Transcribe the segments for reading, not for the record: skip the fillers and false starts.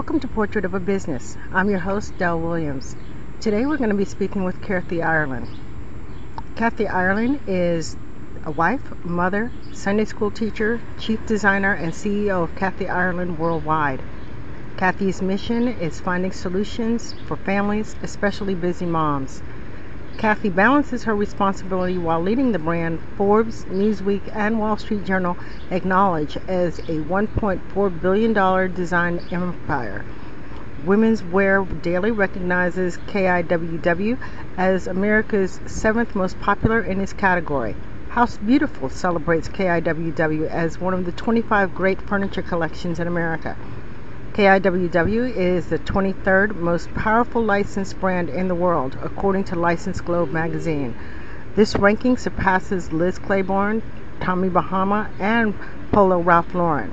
Welcome to Portrait of a Business. I'm your host, Delores Williams. Today we're going to be speaking with Kathy Ireland. Kathy Ireland is a wife, mother, Sunday school teacher, chief designer, and CEO of Kathy Ireland Worldwide. Kathy's mission is finding solutions for families, especially busy moms. Kathy balances her responsibility while leading the brand Forbes, Newsweek, and Wall Street Journal acknowledge as a $1.4 billion design empire. Women's Wear Daily recognizes KIWW as America's 7th most popular in its category. House Beautiful celebrates KIWW as one of the 25 great furniture collections in America. KIWW is the 23rd most powerful licensed brand in the world, according to License Globe magazine. This ranking surpasses Liz Claiborne, Tommy Bahama, and Polo Ralph Lauren.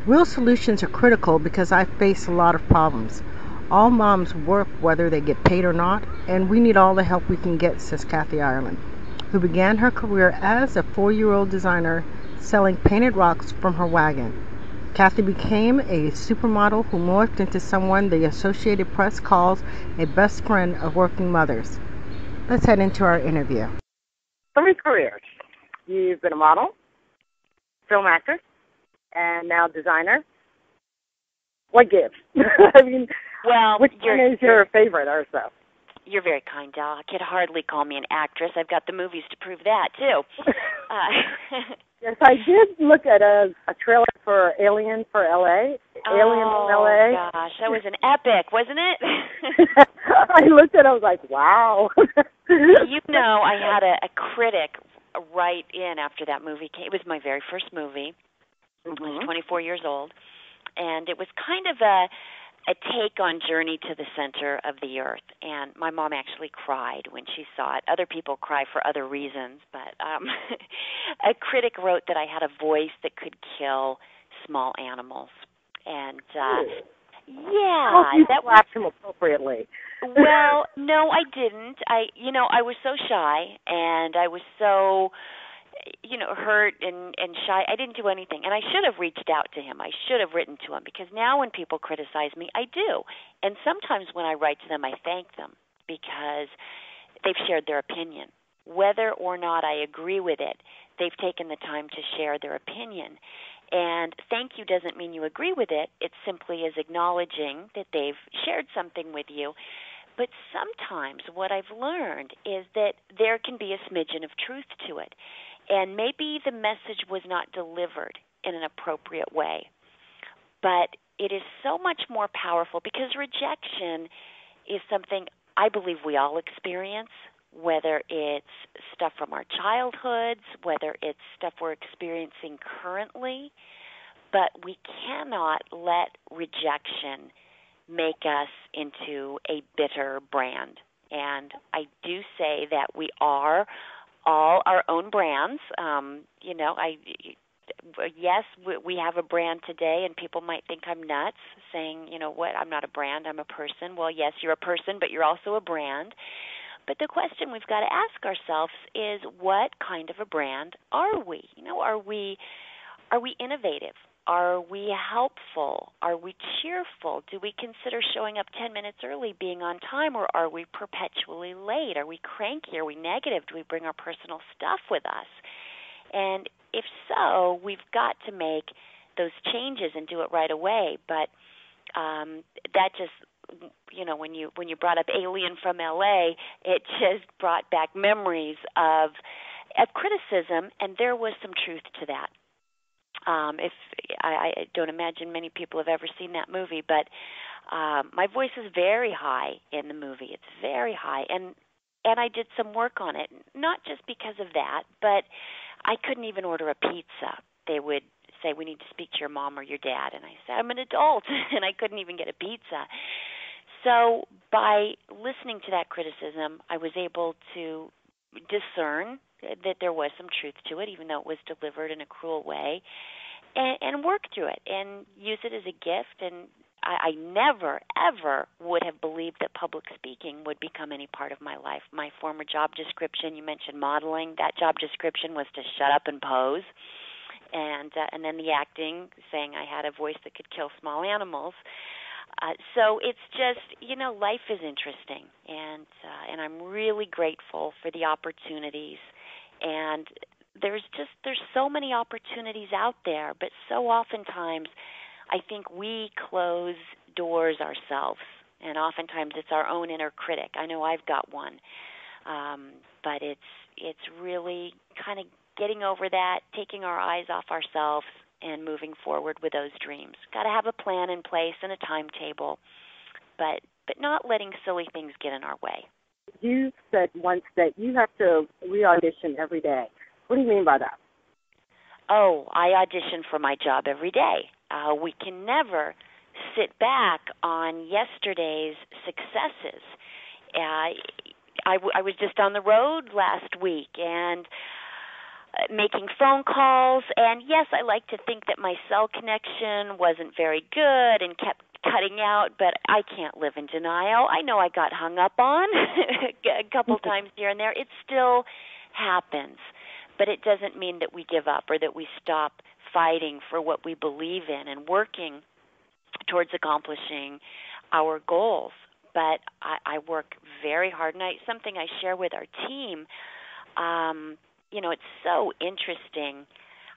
Real solutions are critical because I face a lot of problems. All moms work whether they get paid or not, and we need all the help we can get, says Kathy Ireland, who began her career as a 4-year-old designer selling painted rocks from her wagon. Kathy became a supermodel who morphed into someone the Associated Press calls a best friend of working mothers. Let's head into our interview. Three careers. You've been a model, film actor, and now designer. What gives? I mean, which one is your favorite or so? You're very kind, Del. I could hardly call me an actress. I've got the movies to prove that, too. Yes, I did look at a trailer for Alien for L.A. Alien in L.A. Oh, gosh, that was an epic, wasn't it? I looked at it, I was like, wow. You know, I had a critic write in after that movie came. It was my very first movie. Mm-hmm. I was 24 years old, and it was kind of a take on Journey to the Center of the Earth, and my mom actually cried when she saw it. Other people cry for other reasons, but a critic wrote that I had a voice that could kill small animals, and you slapped him appropriately. Well, no, I didn't. I was so shy, and I was so hurt and shy. I didn't do anything. And I should have reached out to him. I should have written to him, because now when people criticize me, I do. And sometimes when I write to them, I thank them because they've shared their opinion. Whether or not I agree with it, they've taken the time to share their opinion. And thank you doesn't mean you agree with it. It simply is acknowledging that they've shared something with you. But sometimes what I've learned is that there can be a smidgen of truth to it. And maybe the message was not delivered in an appropriate way. But it is so much more powerful because rejection is something I believe we all experience, whether it's stuff from our childhoods, whether it's stuff we're experiencing currently. But we cannot let rejection make us into a bitter brand. And I do say that we are all our own brands. Yes, we have a brand today, and people might think I'm nuts saying, I'm not a brand, I'm a person. Well, yes, you're a person, but you're also a brand. But the question we've got to ask ourselves is, what kind of a brand are we? Are we innovative? Are we helpful? Are we cheerful? Do we consider showing up 10 minutes early being on time, or are we perpetually late? Are we cranky? Are we negative? Do we bring our personal stuff with us? And if so, we've got to make those changes and do it right away. But that just, when you brought up Alien from L.A., it just brought back memories of criticism, and there was some truth to that. If I don't imagine many people have ever seen that movie, but my voice is very high in the movie. It's very high, and I did some work on it, not just because of that, but I couldn't even order a pizza. They would say, we need to speak to your mom or your dad, and I said, I'm an adult, and I couldn't even get a pizza. So by listening to that criticism, I was able to discern that there was some truth to it, even though it was delivered in a cruel way, and work through it and use it as a gift. And I never, ever would have believed that public speaking would become any part of my life. My former job description, you mentioned modeling, that job description was to shut up and pose. and then the acting, saying I had a voice that could kill small animals. So it's just, life is interesting, and I'm really grateful for the opportunities. And there's so many opportunities out there, but so oftentimes I think we close doors ourselves, and oftentimes it's our own inner critic. I know I've got one, but it's really kind of getting over that, taking our eyes off ourselves, and moving forward with those dreams. Got to have a plan in place and a timetable, but not letting silly things get in our way. You said once that you have to re-audition every day. What do you mean by that? Oh, I audition for my job every day. We can never sit back on yesterday's successes. I was just on the road last week and making phone calls, and yes, I like to think that my cell connection wasn't very good and kept cutting out, but I can't live in denial. I know I got hung up on a couple times here and there. It still happens, but it doesn't mean that we give up or that we stop fighting for what we believe in and working towards accomplishing our goals. But I work very hard, and something I share with our team, it's so interesting.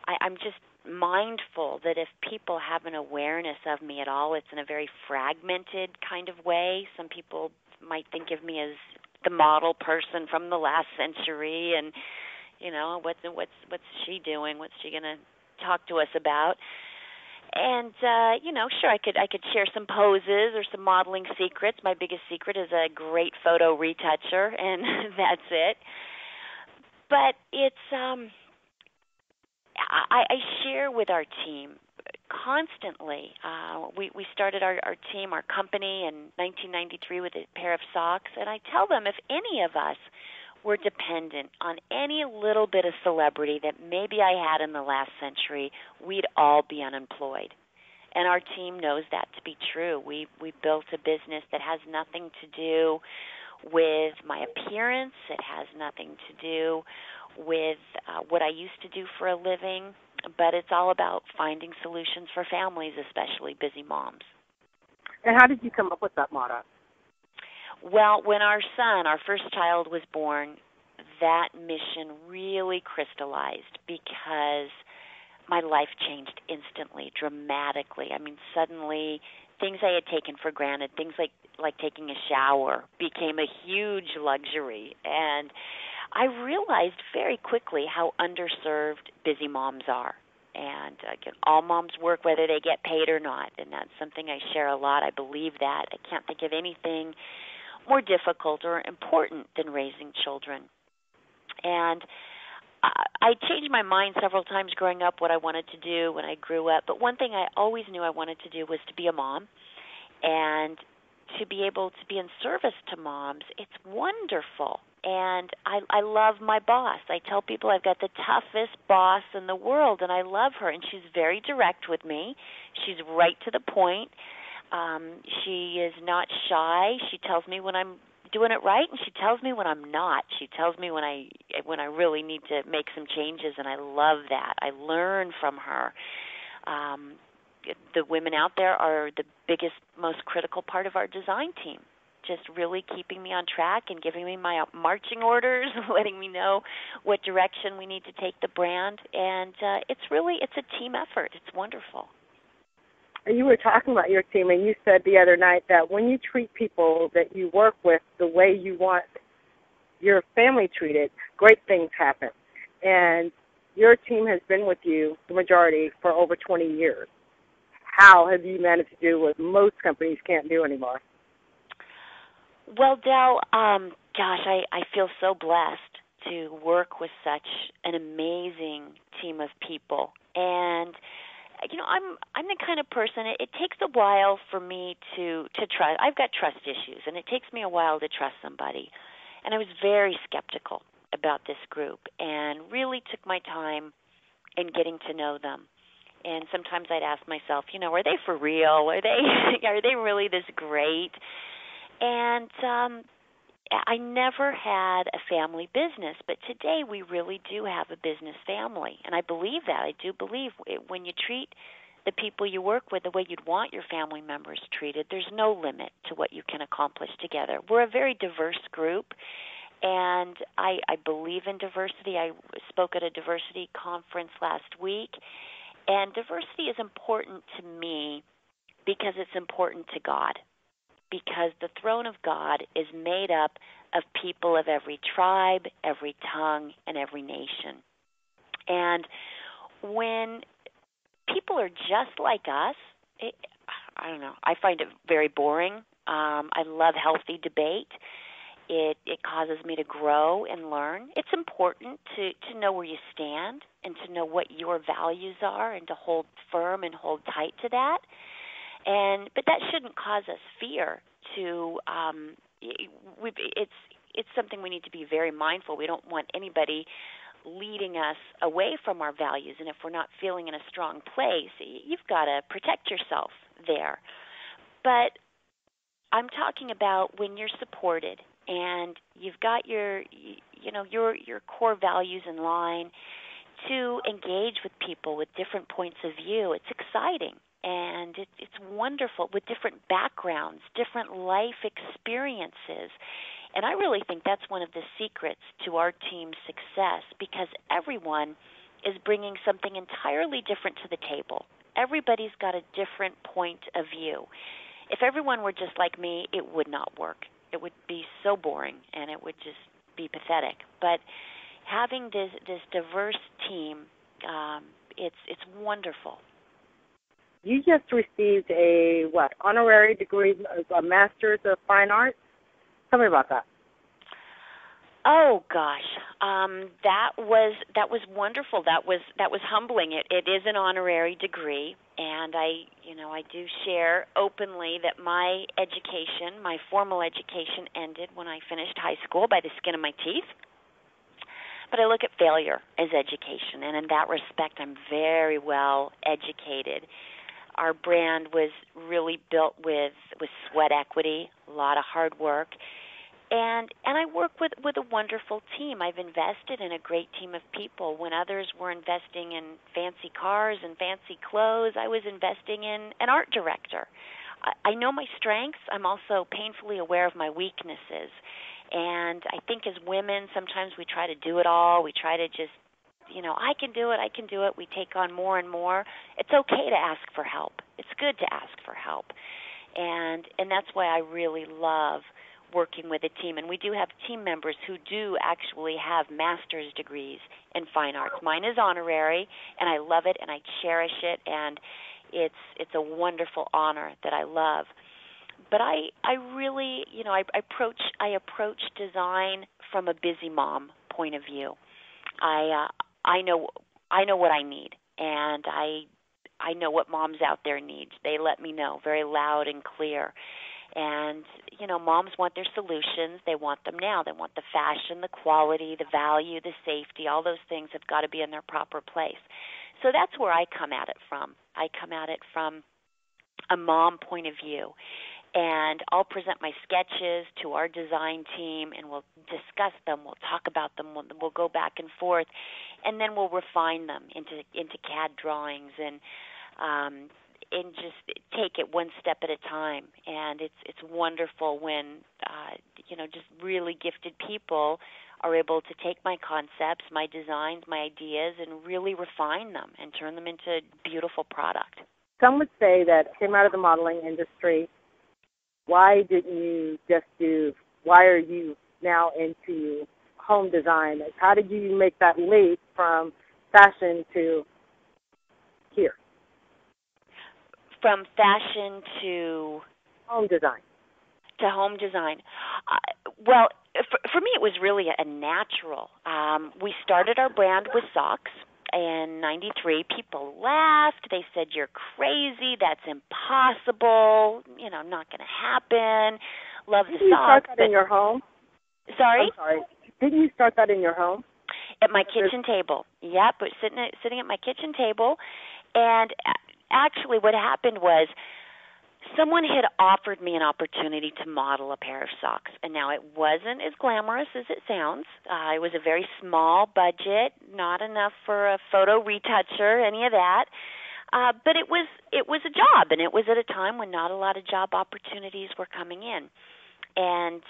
I'm just mindful that if people have an awareness of me at all, it's in a very fragmented kind of way. Some people might think of me as the model person from the last century, and what's she doing? What's she going to talk to us about? And sure, I could share some poses or some modeling secrets. My biggest secret is a great photo retoucher, and that's it. But it's I share with our team constantly. We started our team, our company, in 1993 with a pair of socks, and I tell them if any of us were dependent on any little bit of celebrity that maybe I had in the last century, we'd all be unemployed. And our team knows that to be true. We built a business that has nothing to do with my appearance. It has nothing to do with what I used to do for a living, but it's all about finding solutions for families, especially busy moms. And how did you come up with that motto? Well, when our first child, was born, that mission really crystallized because my life changed instantly, dramatically. I mean, suddenly things I had taken for granted, things like taking a shower, became a huge luxury. And I realized very quickly how underserved busy moms are. And all moms work whether they get paid or not, and that's something I share a lot. I believe that. I can't think of anything more difficult or important than raising children. And I changed my mind several times growing up what I wanted to do when I grew up, but one thing I always knew I wanted to do was to be a mom, and to be able to be in service to moms. It's wonderful. And I love my boss. I tell people I've got the toughest boss in the world, and I love her, and she's very direct with me. She's right to the point. She is not shy. She tells me when I'm doing it right, and she tells me when I'm not. She tells me when I really need to make some changes, and I love that. I learn from her. The women out there are the biggest, most critical part of our design team, just really keeping me on track and giving me my marching orders, letting me know what direction we need to take the brand. And it's a team effort. It's wonderful. You were talking about your team, and you said the other night that when you treat people that you work with the way you want your family treated, great things happen. And your team has been with you, the majority, for over 20 years. How have you managed to do what most companies can't do anymore? Well, Del, I feel so blessed to work with such an amazing team of people. And I'm the kind of person, it takes a while for me to trust. I've got trust issues, and it takes me a while to trust somebody. And I was very skeptical about this group and really took my time in getting to know them. And sometimes I'd ask myself, are they for real? Are they really this great? And I never had a family business, but today we really do have a business family, and I believe that. I do believe when you treat the people you work with the way you'd want your family members treated, there's no limit to what you can accomplish together. We're a very diverse group, and I believe in diversity. I spoke at a diversity conference last week, and diversity is important to me because it's important to God, because the throne of God is made up of people of every tribe, every tongue, and every nation. And when people are just like us, I don't know, I find it very boring. I love healthy debate. It causes me to grow and learn. It's important to know where you stand and to know what your values are and to hold firm and hold tight to that. But that shouldn't cause us fear. It's something we need to be very mindful. We don't want anybody leading us away from our values, and if we're not feeling in a strong place, you've got to protect yourself there. But I'm talking about when you're supported and you've got your core values in line to engage with people with different points of view. It's exciting. And it's wonderful with different backgrounds, different life experiences. And I really think that's one of the secrets to our team's success, because everyone is bringing something entirely different to the table. Everybody's got a different point of view. If everyone were just like me, it would not work. It would be so boring, and it would just be pathetic. But having this diverse team, it's wonderful. You just received a honorary degree, a Master's of Fine Arts? Tell me about that. Oh gosh, that was wonderful. That was humbling. It is an honorary degree, and I do share openly that my education, my formal education, ended when I finished high school by the skin of my teeth. But I look at failure as education, and in that respect, I'm very well educated. Our brand was really built with sweat equity, a lot of hard work. And I work with a wonderful team. I've invested in a great team of people. When others were investing in fancy cars and fancy clothes, I was investing in an art director. I know my strengths. I'm also painfully aware of my weaknesses. And I think as women, sometimes we try to do it all. We try to just, I can do it. We take on more and more. It's okay to ask for help. It's good to ask for help. And that's why I really love working with a team. And we do have team members who do actually have master's degrees in fine arts. Mine is honorary, and I love it, and I cherish it, and it's a wonderful honor that I love. But I really, I approach design from a busy mom point of view. I know what I need, and I know what moms out there need. They let me know very loud and clear. And, moms want their solutions. They want them now. They want the fashion, the quality, the value, the safety. All those things have got to be in their proper place. So that's where I come at it from. I come at it from a mom point of view. And I'll present my sketches to our design team, and we'll discuss them. We'll talk about them. We'll go back and forth, and then we'll refine them into CAD drawings and just take it one step at a time. And it's wonderful when just really gifted people are able to take my concepts, my designs, my ideas, and really refine them and turn them into beautiful product. Some would say that came out of the modeling industry. Why are you now into home design? How did you make that leap from fashion to here? From fashion to home design. To home design. Well, for me it was really a natural. We started our brand with socks. In 93, people laughed. They said, "You're crazy. That's impossible. Not going to happen." Love the socks. Didn't you start that in your home? Sorry? I'm sorry. Didn't you start that in your home? At my kitchen table. Yep, but sitting at my kitchen table. And actually what happened was someone had offered me an opportunity to model a pair of socks. And now it wasn't as glamorous as it sounds. It was a very small budget, not enough for a photo retoucher, any of that. But it was a job, and it was at a time when not a lot of job opportunities were coming in. And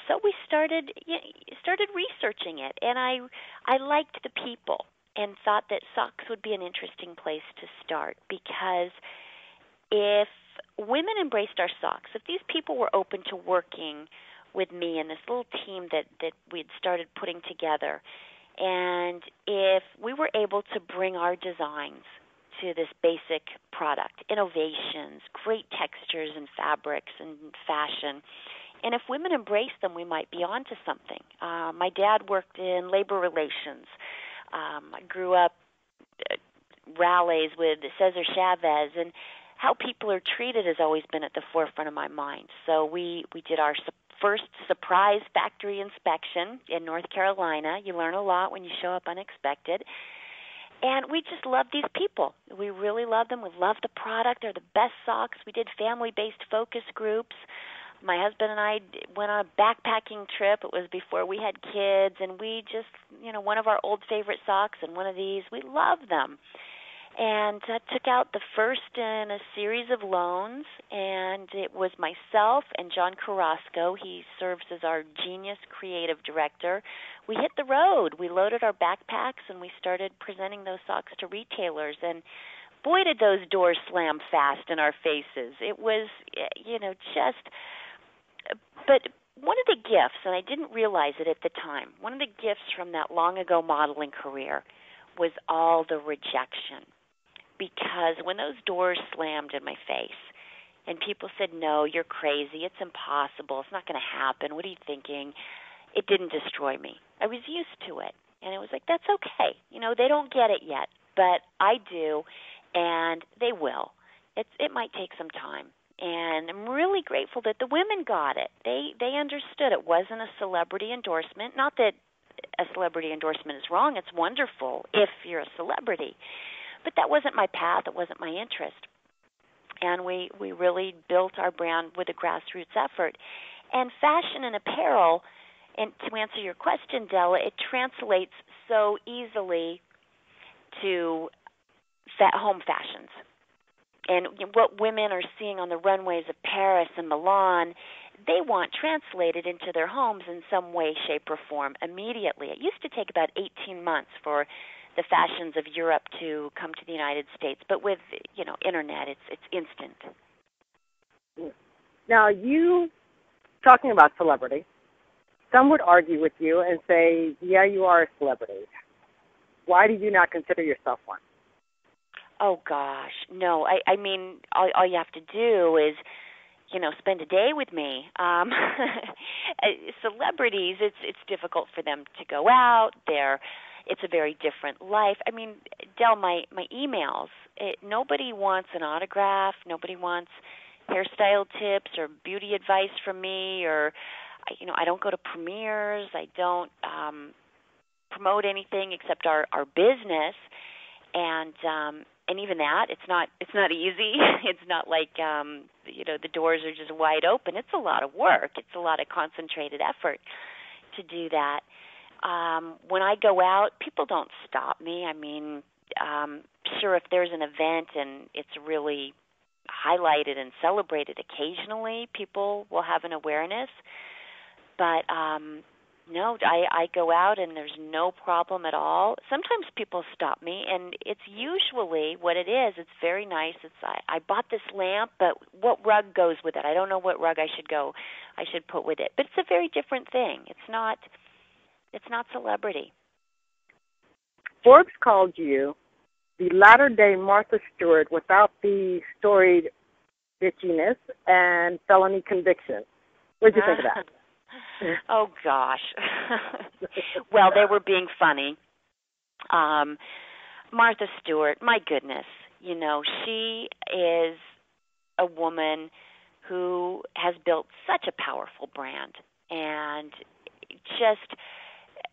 so we started researching it, and I liked the people and thought that socks would be an interesting place to start, because if women embraced our socks, if these people were open to working with me and this little team that we had started putting together, and if we were able to bring our designs to this basic product, innovations, great textures and fabrics and fashion, and if women embraced them, we might be onto something. My dad worked in labor relations. I grew up rallies with Cesar Chavez, and how people are treated has always been at the forefront of my mind. So we did our first surprise factory inspection in North Carolina. You learn a lot when you show up unexpected. And we just love these people. We really love them. We love the product. They're the best socks. We did family-based focus groups. My husband and I went on a backpacking trip. It was before we had kids, and we just, one of our old favorite socks and one of these, we love them. And took out the first in a series of loans, and it was myself and John Carrasco. He serves as our genius creative director. We hit the road. We loaded our backpacks, and we started presenting those socks to retailers. And boy, did those doors slam fast in our faces. It was, but one of the gifts, and I didn't realize it at the time, one of the gifts from that long ago modeling career was all the rejection. Because when those doors slammed in my face and people said, no, you're crazy, it's impossible, it's not going to happen, what are you thinking? It didn't destroy me. I was used to it. And it was like, that's okay. They don't get it yet, but I do, and they will. It might take some time. And I'm really grateful that the women got it. They understood it wasn't a celebrity endorsement. Not that a celebrity endorsement is wrong. It's wonderful if you're a celebrity. But that wasn't my path. It wasn't my interest. And we really built our brand with a grassroots effort. And fashion and apparel, and to answer your question, Della, it translates so easily to home fashions. And what women are seeing on the runways of Paris and Milan, they want translated into their homes in some way, shape, or form immediately. It used to take about 18 months for the fashions of Europe to come to the United States, but with internet, it's instant. Now, you talking about celebrity, some would argue with you and say, yeah, you are a celebrity. Why do you not consider yourself one? Oh gosh, no. I mean, all you have to do is, spend a day with me. Celebrities, it's difficult for them to go out. It's a very different life. I mean, Del, my emails, nobody wants an autograph. Nobody wants hairstyle tips or beauty advice from me, or, I don't go to premieres. I don't promote anything except our business. And even that, it's not easy. It's not like, the doors are just wide open. It's a lot of work. It's a lot of concentrated effort to do that. When I go out, people don't stop me. I mean, sure, if there's an event and it's really highlighted and celebrated occasionally, people will have an awareness. But no, I go out and there's no problem at all. Sometimes people stop me, and it's usually what it is. It's very nice. I bought this lamp, but what rug goes with it? I don't know what rug I should put with it. But it's a very different thing. It's not celebrity. Forbes called you the latter-day Martha Stewart without the storied bitchiness and felony conviction. What did you think of that? Oh, gosh. Well, they were being funny. Martha Stewart, my goodness, she is a woman who has built such a powerful brand, and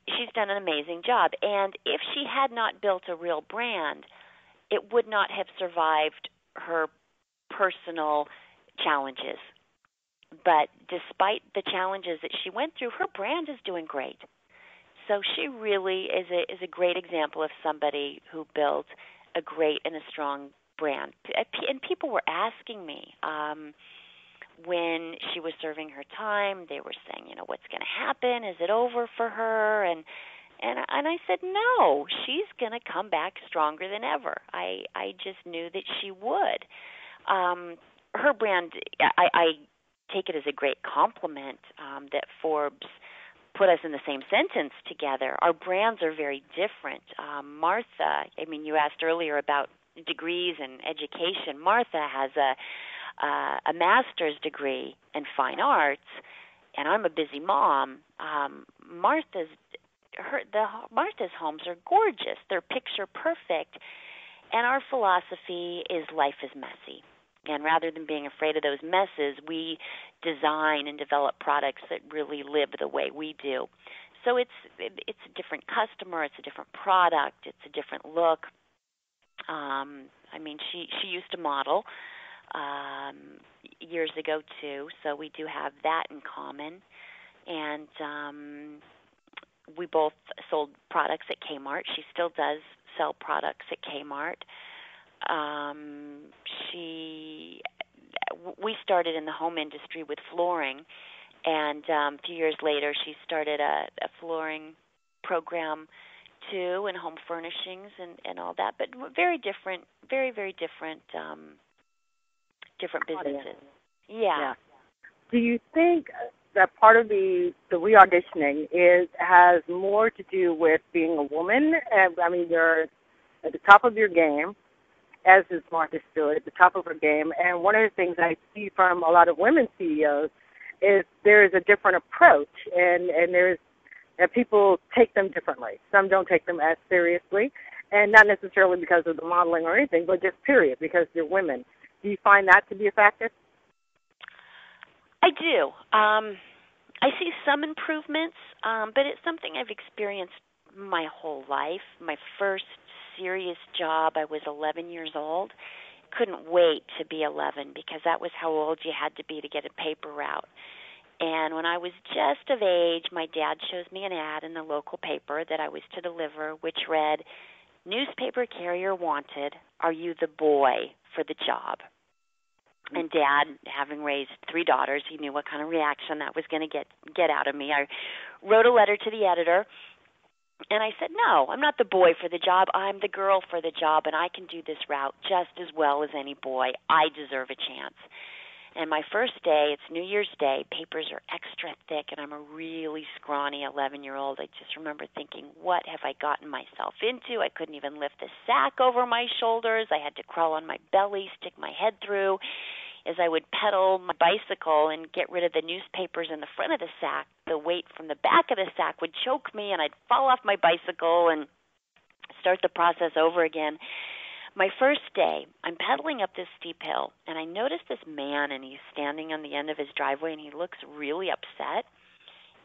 she's done an amazing job. And if she had not built a real brand, it would not have survived her personal challenges. But despite the challenges that she went through, her brand is doing great. So she really is a great example of somebody who built a great and a strong brand. And people were asking me when she was serving her time, they were saying, what's going to happen? Is it over for her? And I said, no, she's going to come back stronger than ever. I just knew that she would. Her brand, I take it as a great compliment that Forbes put us in the same sentence together. Our brands are very different. Martha, you asked earlier about degrees and education. Martha has a master's degree in fine arts, and I'm a busy mom. Martha's homes are gorgeous. They're picture perfect, and our philosophy is life is messy. And rather than being afraid of those messes, we design and develop products that really live the way we do. So it's a different customer, it's a different product, it's a different look. She used to model years ago too, so we do have that in common. And we both sold products at Kmart. She still does sell products at Kmart. We started in the home industry with flooring, and a few years later she started a flooring program too, and home furnishings and all that, but very different, very, very different businesses. Yeah. Do you think that part of the re-auditioning has more to do with being a woman? You're at the top of your game, as is Martha Stewart, at the top of her game. And one of the things I see from a lot of women CEOs is there is a different approach, and people take them differently. Some don't take them as seriously, and not necessarily because of the modeling or anything, but just period, because they're women. Do you find that to be a factor? I do. I see some improvements, but it's something I've experienced my whole life. My first serious job, I was 11 years old. Couldn't wait to be 11 because that was how old you had to be to get a paper route. And when I was just of age, my dad shows me an ad in the local paper that I was to deliver, which read, "Newspaper carrier wanted. Are you the boy for the job?" And Dad, having raised 3 daughters, he knew what kind of reaction that was going to get out of me. I wrote a letter to the editor, and I said, no, I'm not the boy for the job. I'm the girl for the job, and I can do this route just as well as any boy. I deserve a chance. And my first day, it's New Year's Day, papers are extra thick, and I'm a really scrawny 11-year-old. I just remember thinking, what have I gotten myself into? I couldn't even lift the sack over my shoulders. I had to crawl on my belly, stick my head through. As I would pedal my bicycle and get rid of the newspapers in the front of the sack, the weight from the back of the sack would choke me, and I'd fall off my bicycle and start the process over again. My first day, I'm pedaling up this steep hill, and I notice this man, and he's standing on the end of his driveway, and he looks really upset.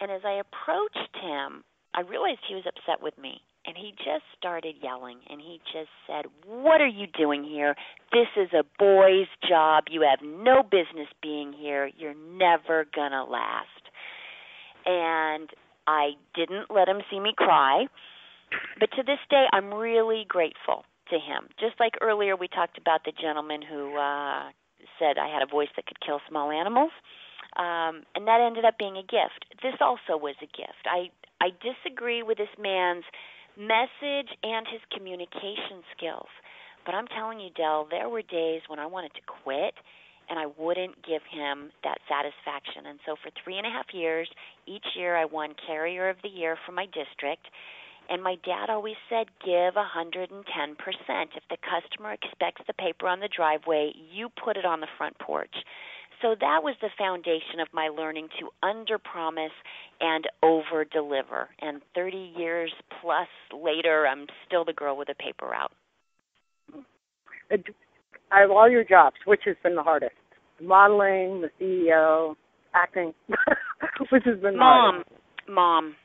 And as I approached him, I realized he was upset with me, and he just started yelling, and he just said, "What are you doing here? This is a boy's job. You have no business being here. You're never going to last." And I didn't let him see me cry, but to this day, I'm really grateful to him. Just like earlier we talked about the gentleman who said I had a voice that could kill small animals, and that ended up being a gift. This also was a gift. I disagree with this man's message and his communication skills, but I'm telling you, Del, there were days when I wanted to quit, and I wouldn't give him that satisfaction. And so for 3.5 years, each year I won Carrier of the Year for my district. And my dad always said, give 110%. If the customer expects the paper on the driveway, you put it on the front porch. So that was the foundation of my learning to under-promise and over-deliver. And 30 years plus later, I'm still the girl with a paper route. Out of all your jobs, which has been the hardest? Modeling, the CEO, acting? Which has been the hardest? Mom.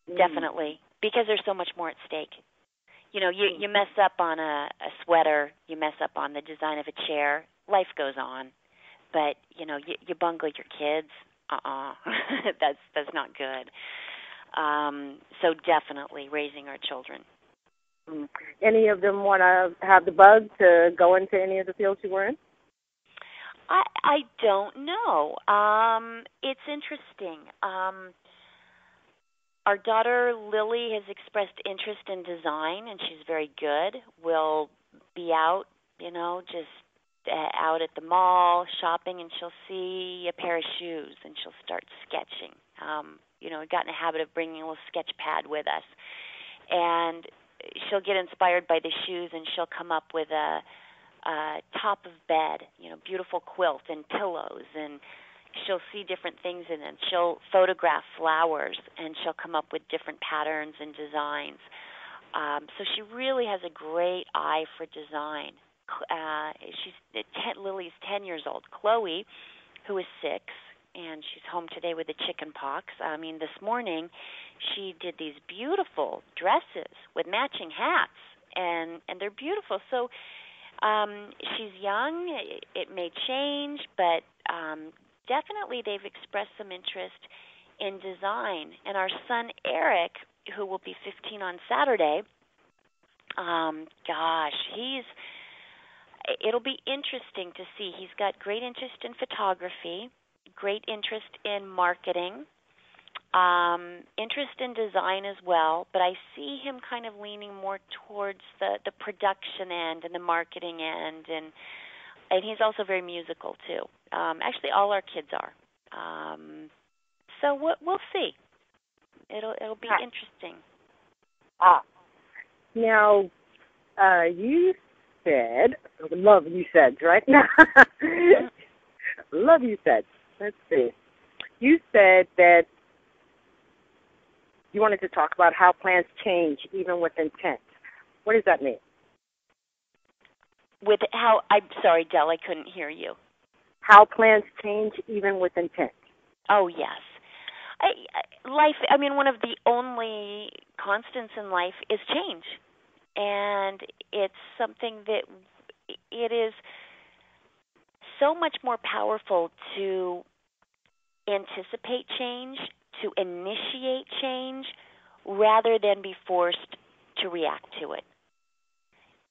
Definitely. Because there's so much more at stake. You know, you mess up on a sweater, you mess up on the design of a chair, life goes on. but you bungle your kids. That's not good. So definitely raising our children. Any of them want to have the bug to go into any of the fields you were in? I don't know. It's interesting. Our daughter Lily has expressed interest in design, and she's very good. We'll be out, just out at the mall shopping, and she'll see a pair of shoes, and she'll start sketching. We've gotten a habit of bringing a little sketch pad with us, and she'll get inspired by the shoes, and she'll come up with a top of bed, beautiful quilt and pillows, and she'll see different things in it. She'll photograph flowers, and she'll come up with different patterns and designs. So she really has a great eye for design. Lily's 10 years old. Chloe, who is 6, and she's home today with the chicken pox. This morning she did these beautiful dresses with matching hats, and they're beautiful. So she's young. It may change, but definitely they've expressed some interest in design. And our son Eric, who will be 15 on Saturday, it'll be interesting to see. He's got great interest in photography, great interest in marketing, interest in design as well, but I see him kind of leaning more towards the production end and the marketing end, and he's also very musical too. Actually, all our kids are. So we'll see. It'll be interesting. Now, you said, love you said, right? Love you said. Let's see. You said that you wanted to talk about how plans change even with intent. What does that mean? I'm sorry, Del, I couldn't hear you. How plans change even with intent. Oh, yes. Life, one of the only constants in life is change. And it's something that it is so much more powerful to anticipate change, to initiate change, rather than be forced to react to it.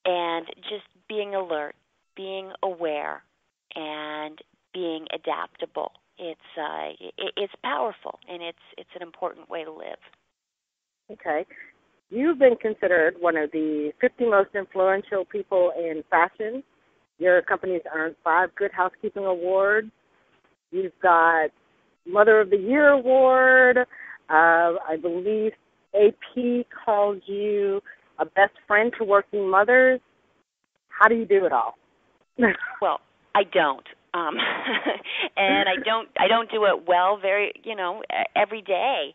And just being alert, being aware, and being adaptable. It's powerful, and it's an important way to live. Okay. You've been considered one of the 50 most influential people in fashion. Your company's earned 5 Good Housekeeping Awards. You've got Mother of the Year Award. I believe AP called you a best friend to working mothers. How do you do it all? Well, I don't. And I don't do it well every day.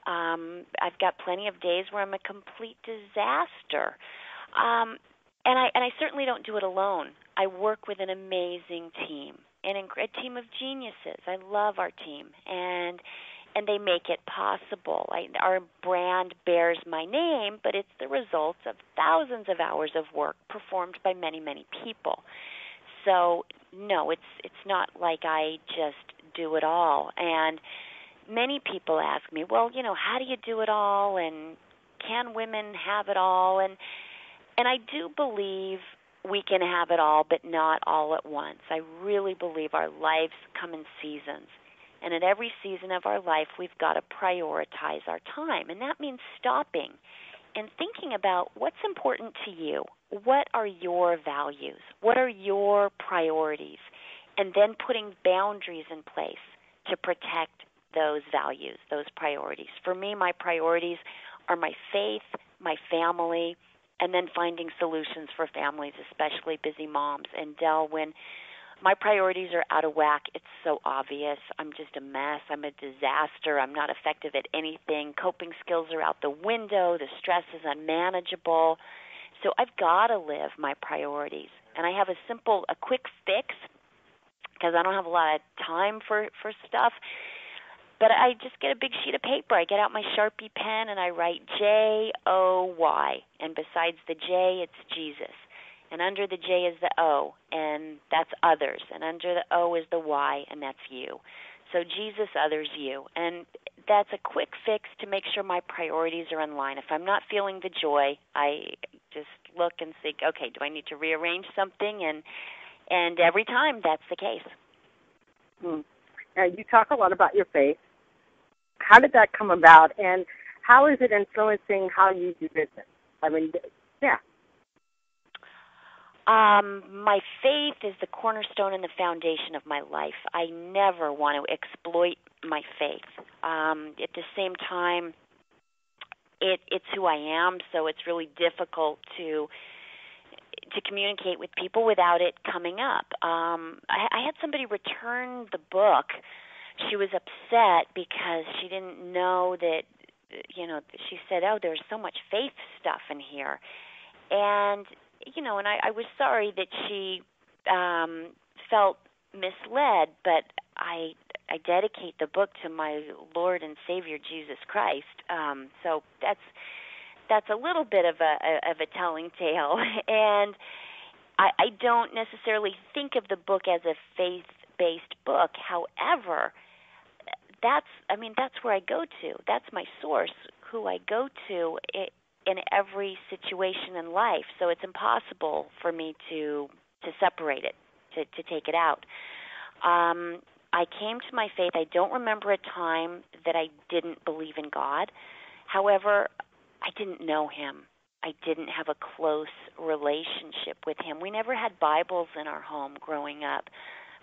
I've got plenty of days where I'm a complete disaster. And I certainly don't do it alone. I work with an amazing team, and a team of geniuses. I love our team, and they make it possible. Our brand bears my name, but it's the result of thousands of hours of work performed by many, many people. So, no, it's not like I just do it all. And many people ask me, well, how do you do it all, and can women have it all? And I do believe we can have it all, but not all at once. I really believe our lives come in seasons. And at every season of our life, we've got to prioritize our time. And that means stopping and thinking about what's important to you. What are your values? What are your priorities? And then putting boundaries in place to protect those values, those priorities. For me, my priorities are my faith, my family, and then finding solutions for families, especially busy moms. And Del, when my priorities are out of whack, it's so obvious. I'm just a mess. I'm a disaster. I'm not effective at anything. Coping skills are out the window. The stress is unmanageable. So I've got to live my priorities. And I have a quick fix, because I don't have a lot of time for stuff. But I just get a big sheet of paper. I get out my Sharpie pen and I write J-O-Y. And besides the J, it's Jesus. And under the J is the O, and that's others. And under the O is the Y, and that's you. So Jesus, others, you. And that's a quick fix to make sure my priorities are in line. If I'm not feeling the joy, I just look and think, okay, do I need to rearrange something? And every time that's the case. Now, you talk a lot about your faith. How did that come about, and how is it influencing how you do business? I mean, yeah. My faith is the cornerstone and the foundation of my life. I never want to exploit my faith. At the same time, it's who I am, so it's really difficult to communicate with people without it coming up. I had somebody return the book. She was upset because she didn't know that, she said, oh, there's so much faith stuff in here. And, and I was sorry that she felt misled, but I dedicate the book to my Lord and Savior, Jesus Christ. So that's a little bit of a telling tale. And I don't necessarily think of the book as a faith-based book. However, that's where I go to. That's my source, who I go to in every situation in life. So it's impossible for me to separate it, to take it out. I came to my faith. I don't remember a time that I didn't believe in God. However, I didn't know him. I didn't have a close relationship with him. We never had Bibles in our home growing up.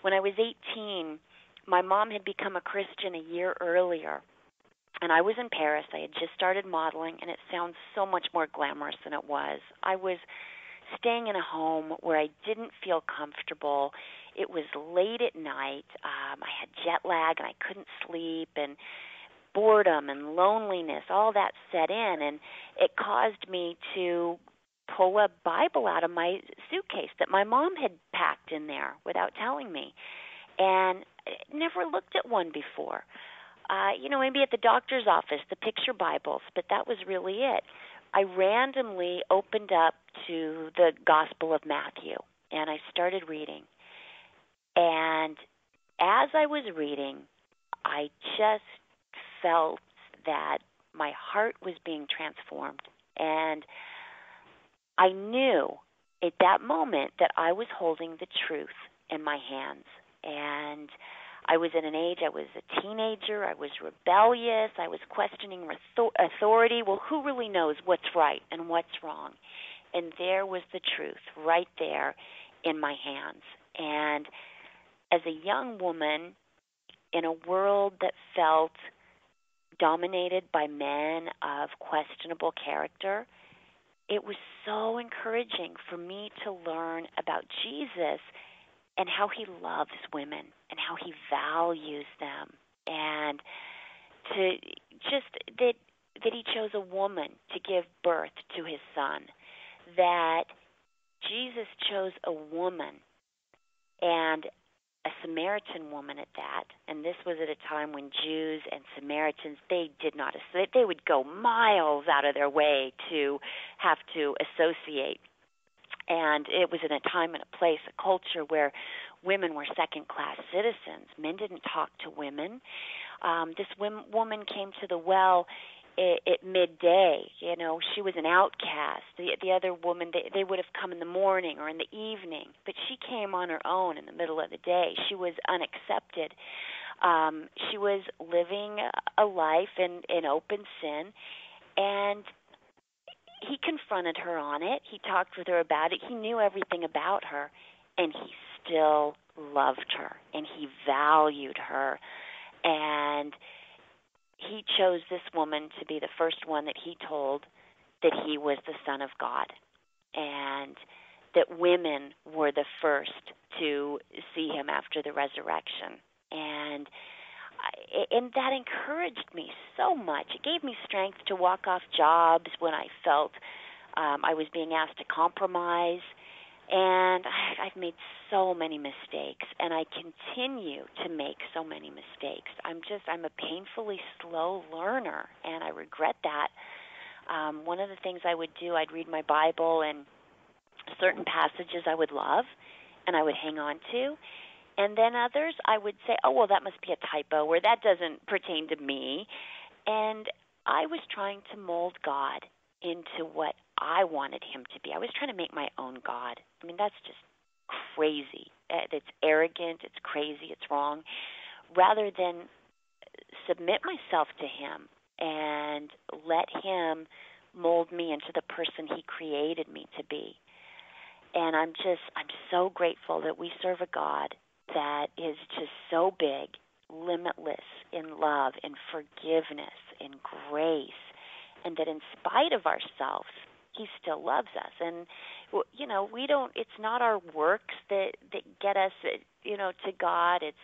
When I was 18, my mom had become a Christian a year earlier, and I was in Paris. I had just started modeling, and it sounds so much more glamorous than it was. I was staying in a home where I didn't feel comfortable. It was late at night. I had jet lag, and I couldn't sleep, and boredom and loneliness, all that set in, and it caused me to pull a Bible out of my suitcase that my mom had packed in there without telling me, and never looked at one before. Maybe at the doctor's office, the picture Bibles, but that was really it. I randomly opened up to the Gospel of Matthew, and I started reading. And as I was reading, I just felt that my heart was being transformed. And I knew at that moment that I was holding the truth in my hands. And I was at an age, I was a teenager, I was rebellious, I was questioning authority. Well, who really knows what's right and what's wrong? And there was the truth right there in my hands. And as a young woman in a world that felt dominated by men of questionable character, it was so encouraging for me to learn about Jesus and how he loves women and how he values them, and to just that he chose a woman to give birth to his son, that Jesus chose a woman, and a Samaritan woman at that. And this was at a time when Jews and Samaritans, they would go miles out of their way to have to associate. And it was in a time and a place, a culture where women were second-class citizens. Men didn't talk to women. This woman came to the well at midday. She was an outcast. The other woman, they would have come in the morning or in the evening, but she came on her own in the middle of the day. She was unaccepted. She was living a life in open sin, and he confronted her on it. He talked with her about it. He knew everything about her, and he still loved her, and he valued her, and he chose this woman to be the first one that he told that he was the Son of God, and that women were the first to see him after the resurrection. And that encouraged me so much. It gave me strength to walk off jobs when I felt I was being asked to compromise. And I've made so many mistakes, and I continue to make so many mistakes. I'm a painfully slow learner, and I regret that. One of the things I would do, I'd read my Bible and certain passages I would love and I would hang on to. And then others I would say, oh, well, that must be a typo, or that doesn't pertain to me. And I was trying to mold God into what I wanted him to be. I was trying to make my own God. I mean, that's just crazy. It's arrogant, it's crazy, it's wrong. Rather than submit myself to him and let him mold me into the person he created me to be. And I'm so grateful that we serve a God that is just so big, limitless in love and forgiveness and grace, and that in spite of ourselves, he still loves us. And we don't, it's not our works that get us to God. It's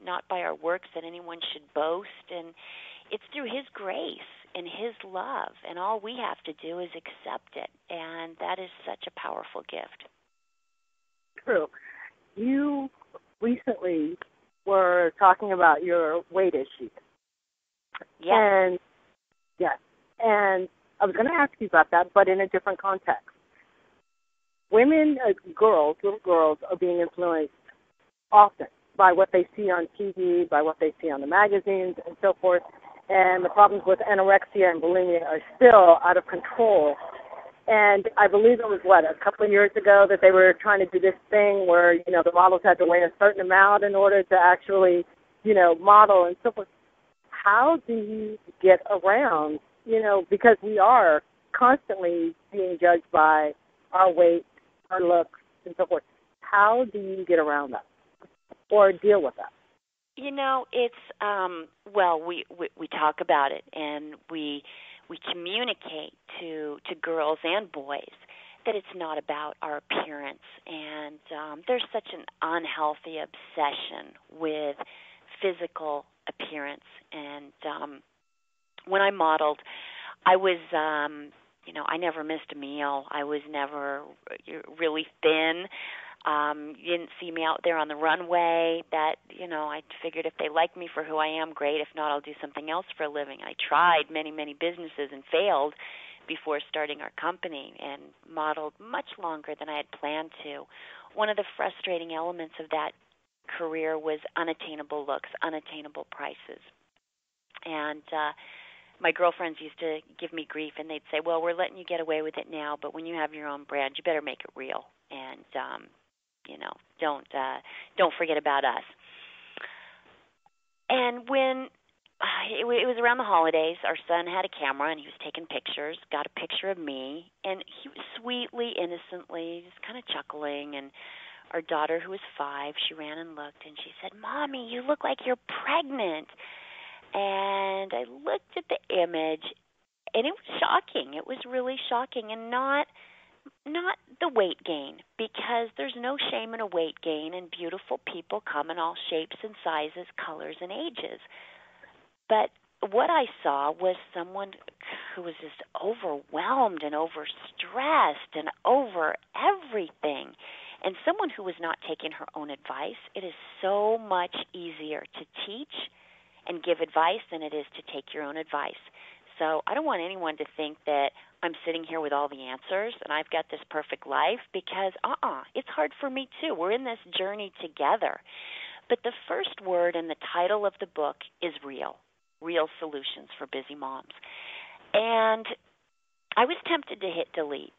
not by our works that anyone should boast, and it's through his grace and his love, and all we have to do is accept it, and that is such a powerful gift. True. You recently were talking about your weight issues. Yes. And yes. And I was going to ask you about that, but in a different context. Women, girls, little girls, are being influenced often by what they see on TV, by what they see on the magazines, and so forth. And the problems with anorexia and bulimia are still out of control. And I believe it was, a couple of years ago that they were trying to do this thing where, the models had to weigh a certain amount in order to actually, model and so forth. How do you get around, because we are constantly being judged by our weight, our looks, and so forth. How do you get around that or deal with that? It's we talk about it, and we communicate to girls and boys that it's not about our appearance, and there's such an unhealthy obsession with physical appearance. And when I modeled, I was I never missed a meal. I was never really thin. You didn't see me out there on the runway. That, I figured if they like me for who I am, great. If not, I'll do something else for a living. I tried many, many businesses and failed before starting our company, and modeled much longer than I had planned to. One of the frustrating elements of that career was unattainable looks, unattainable prices. And my girlfriends used to give me grief, and they'd say, well, we're letting you get away with it now, but when you have your own brand, you better make it real. And don't forget about us. And when it was around the holidays, our son had a camera and he was taking pictures, got a picture of me, and he was sweetly, innocently, just kind of chuckling. And our daughter, who was 5, she ran and looked, and she said, Mommy, you look like you're pregnant. And I looked at the image, and it was shocking. It was really shocking, and not the weight gain, because there's no shame in a weight gain, and beautiful people come in all shapes and sizes, colors, and ages. But what I saw was someone who was just overwhelmed and overstressed and over everything, and someone who was not taking her own advice. It is so much easier to teach and give advice than it is to take your own advice. So I don't want anyone to think that I'm sitting here with all the answers and I've got this perfect life, because it's hard for me too. We're in this journey together. But the first word in the title of the book is real solutions for busy moms. And I was tempted to hit delete,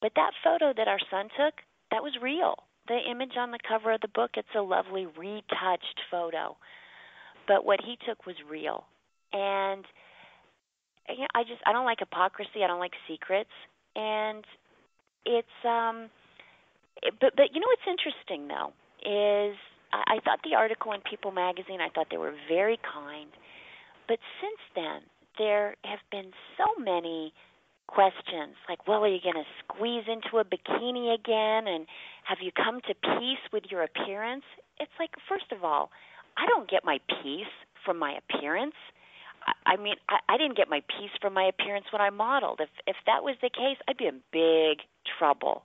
but that photo that our son took, that was real. The image on the cover of the book, it's a lovely retouched photo. But what he took was real. And I don't like hypocrisy. I don't like secrets. And it's but what's interesting though is I thought the article in People magazine, I thought they were very kind. But since then, there have been so many questions like, well, are you going to squeeze into a bikini again? And have you come to peace with your appearance? It's like, first of all, I don't get my peace from my appearance. I didn't get my peace from my appearance when I modeled. If that was the case, I'd be in big trouble.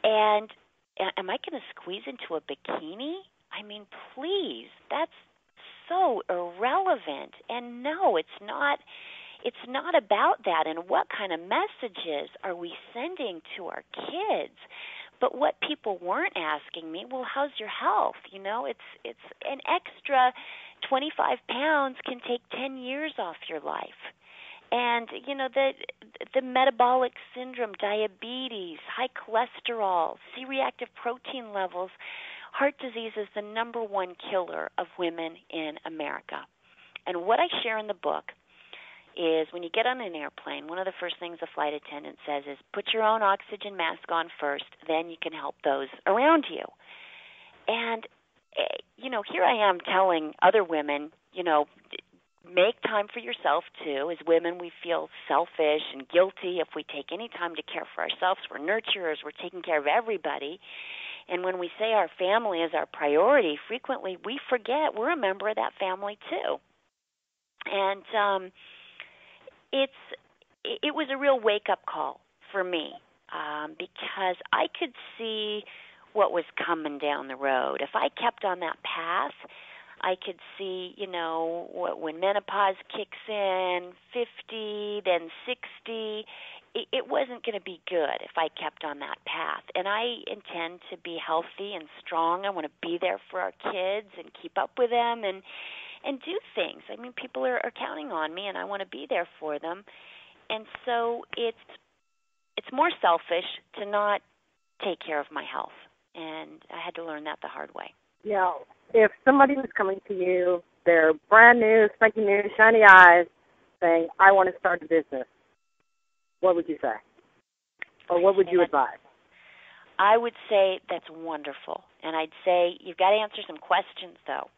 And am I going to squeeze into a bikini? I mean, please, that's so irrelevant. And no, it's not it's not about that and what kind of messages are we sending to our kids. But what people weren't asking me, well, how's your health? It's an extra 25 pounds can take 10 years off your life. And, the metabolic syndrome, diabetes, high cholesterol, C-reactive protein levels, heart disease is the number one killer of women in America. And what I share in the book is when you get on an airplane, one of the first things a flight attendant says is put your own oxygen mask on first, then you can help those around you. And, here I am telling other women, make time for yourself, too. As women, we feel selfish and guilty if we take any time to care for ourselves. We're nurturers. We're taking care of everybody. And when we say our family is our priority, frequently we forget we're a member of that family, too. And it was a real wake-up call for me because I could see what was coming down the road. If I kept on that path, I could see, when menopause kicks in, 50, then 60, it wasn't going to be good if I kept on that path. And I intend to be healthy and strong. I want to be there for our kids and keep up with them and do things. I mean, people are counting on me, and I want to be there for them. And so it's more selfish to not take care of my health. And I had to learn that the hard way. Yeah. If somebody was coming to you, they're brand new, spanking new, shiny eyes, saying, I want to start a business, what would you say? Or what would you advise? I would say that's wonderful. And I'd say you've got to answer some questions, though.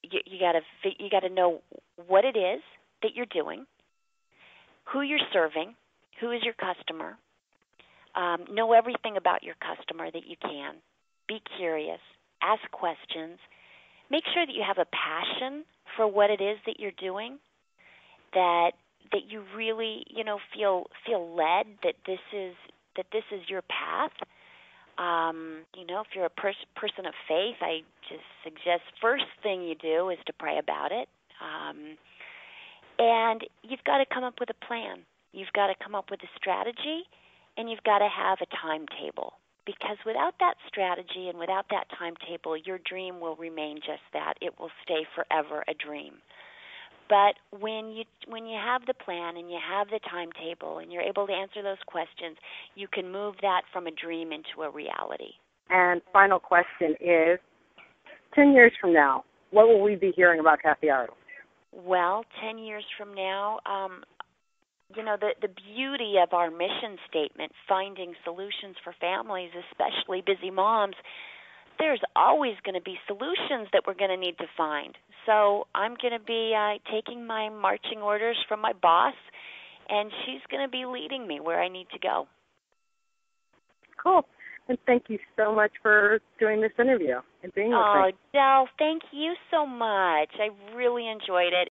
You got to know what it is that you're doing, who you're serving, who is your customer. Know everything about your customer that you can. Be curious. Ask questions. Make sure that you have a passion for what it is that you're doing. That you really, feel led that this is your path. If you're a person of faith, I just suggest first thing you do is to pray about it. And you've got to come up with a plan. You've got to come up with a strategy, and you've got to have a timetable. Because without that strategy and without that timetable, your dream will remain just that. It will stay forever a dream. But when you have the plan and you have the timetable and you're able to answer those questions, you can move that from a dream into a reality. And final question is, 10 years from now, what will we be hearing about Kathy Ireland? Well, 10 years from now, the beauty of our mission statement, finding solutions for families, especially busy moms, there's always going to be solutions that we're going to need to find. So I'm going to be taking my marching orders from my boss, and she's going to be leading me where I need to go. Cool. And thank you so much for doing this interview and being with me. Oh, Del, thank you so much. I really enjoyed it.